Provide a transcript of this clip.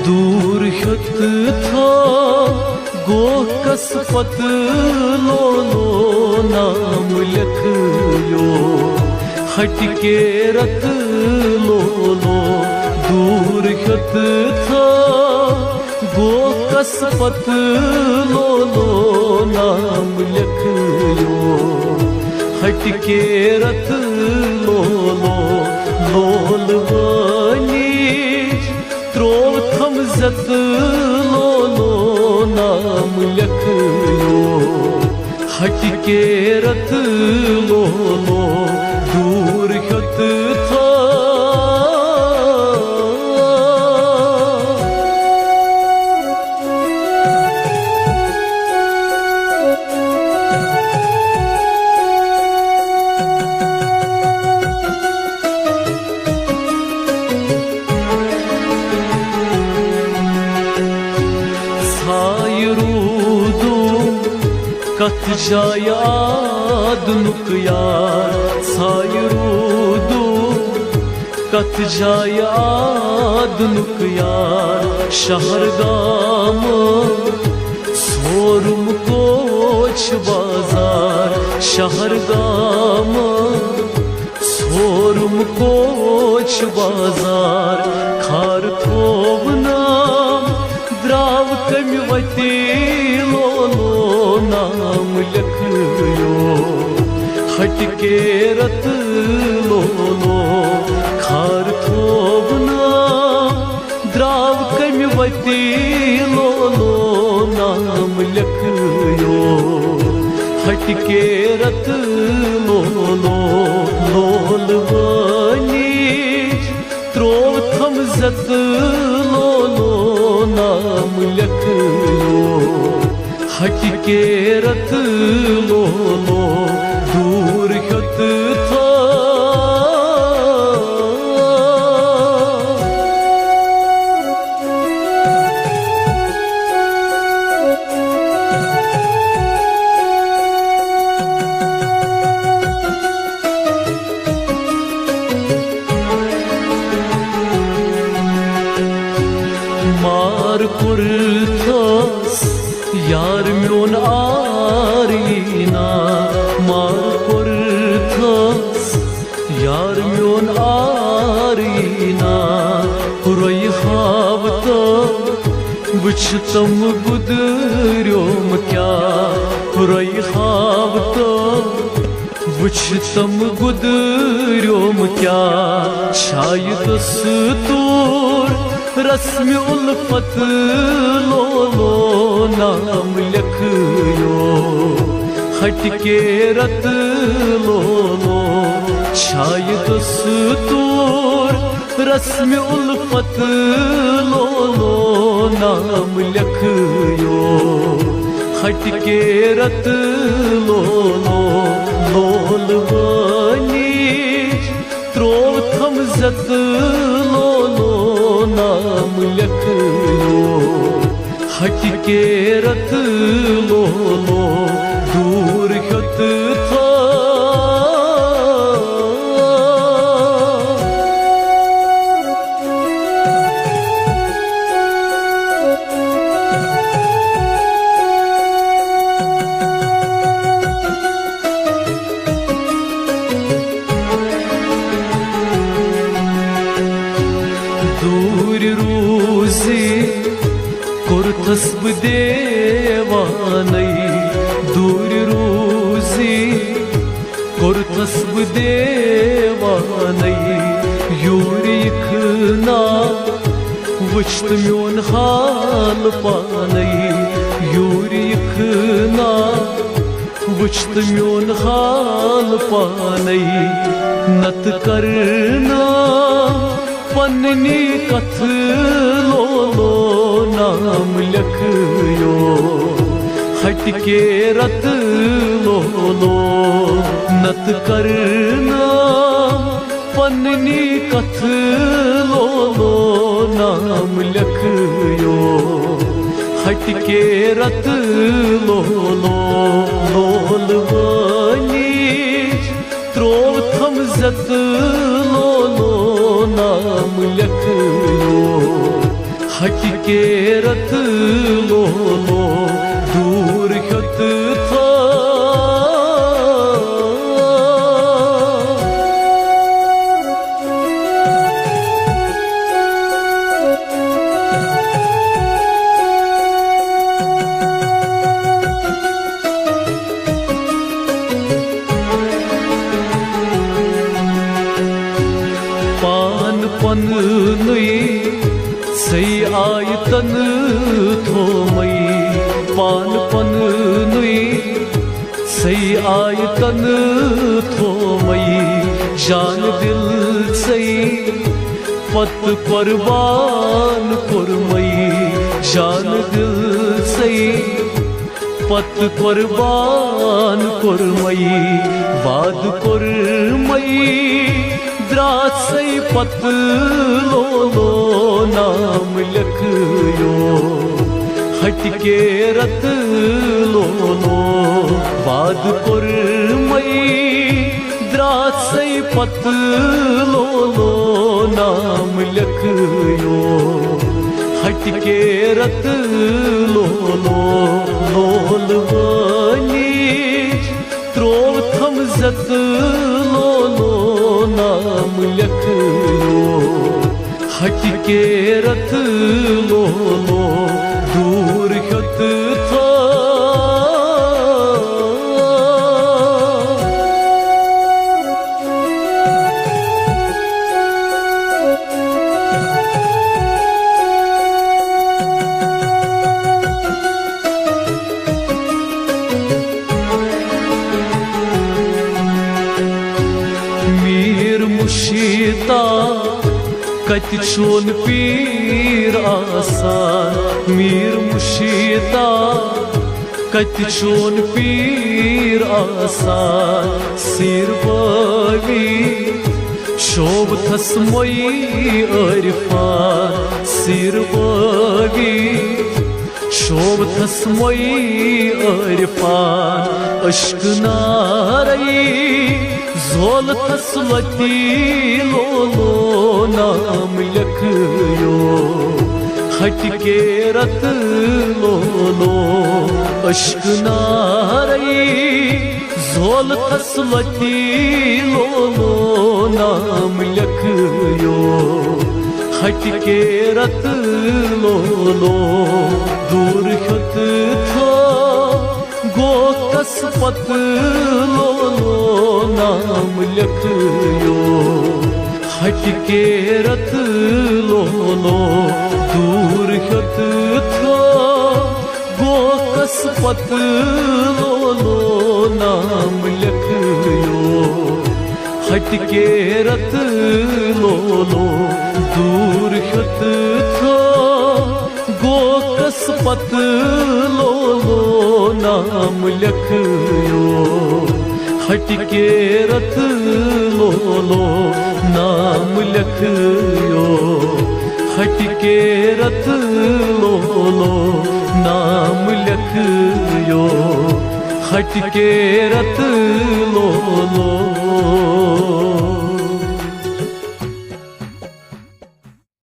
दूर ह्युत था गो कसपत लो लो नाम लिखयो हटके रत लो लो दूर ह्युत था गो कसपत लो लो नाम लिखयो हटके रत लो लो लोल वाली त्रोव थम जत लो लो नाम लिखयो हटके रत लो लो दूर ह्युत था कत जाय आदनुक यार साय रूदू कत जाय आदनुक यार शहरगाम सोरुम कोच बाजार शहरगाम सोरुम कोच बाजार खार थोव नाम द्राव कमिवती लो लो नाम लिखयो हटके रत लो लो खार थोव नाम द्राव कमिवती लो लो नाम लिखयो हटके रत लो लो लोल वाली त्रोव थम जत लो लो नाम लिखयो हटके रत लो लो दूर ह्युत था मार कुर्थस यार म्योन आरीना मार कुर्थस यार म्योन आरीना रोय हावत वुचतम गुदर्योम क्या रोय हावत वुचतम गुदर्योम क्या शायद सूर रस्म उल्फत लो लो नाम लिखयो हटके रत लो लो शायद सूर रस्म उल्फत लो लो नाम लिखयो हटके रत लो लो लोल वाली त्रोव थम जत लो लो नाम लिखयो हटके रत लो लो दूर ह्युत था दूर रूजी कुर्तस देवानई दूर रूजी कुर्तस देवानई यूर यखना वुचत म्योन हाल पानई यूर यखना वुचत म्योन हाल पानई नत करना पन्नी कथ लो लो नाम लिखयो हटके रत लो लो नत करना पन्नी कथ लो लो नाम लिखयो हटके रत लो लो लोल वाली त्रोव थम जत लो लो नाम लिखयो हट के रत लो लो दूर ह्योत था पान पन नुई सही आय तन थो मई पान पन नुई सही आय तन थो मई जान दिल सही पत कुर्बान कुरमई जान दिल सही पत कुर्बान कुरमई वाद कुरमई द्रासई पत लो लो नाम लखयो हट के रत लो लो वाद कुरमई द्रासई पत लो लो नाम लखयो हट के रत लो लो लोल वाली त्रोव थम जत लो लो नाम लखयो हट के रत लो लो दूर ह्योत था मुशीता कत चोन पीर आसान मीर मुशीता कत चोन पीर आसान सिर बावी शोभ थस मोई अरफान सिर बावी शोभ थस मोई अरफान अश्क नारई जोल तस्वती लो लो नाम लखयो हट के रत लो लो अश्क नारई जोल तस्वती लो लो नाम लखयो हट के रत लो लो दूर ह्योत था गो कस पत लो लो नाम लखयो हट के रत लो लो दूर ह्योत था गो कस पत लो लो नाम लखयो हट के रत लो लो दूर ह्योत था गो कस पत लो लो नाम लखयो हट के रत लो लो नाम लखयो हट के रत लो लो नाम लखयो हट के रत लो लो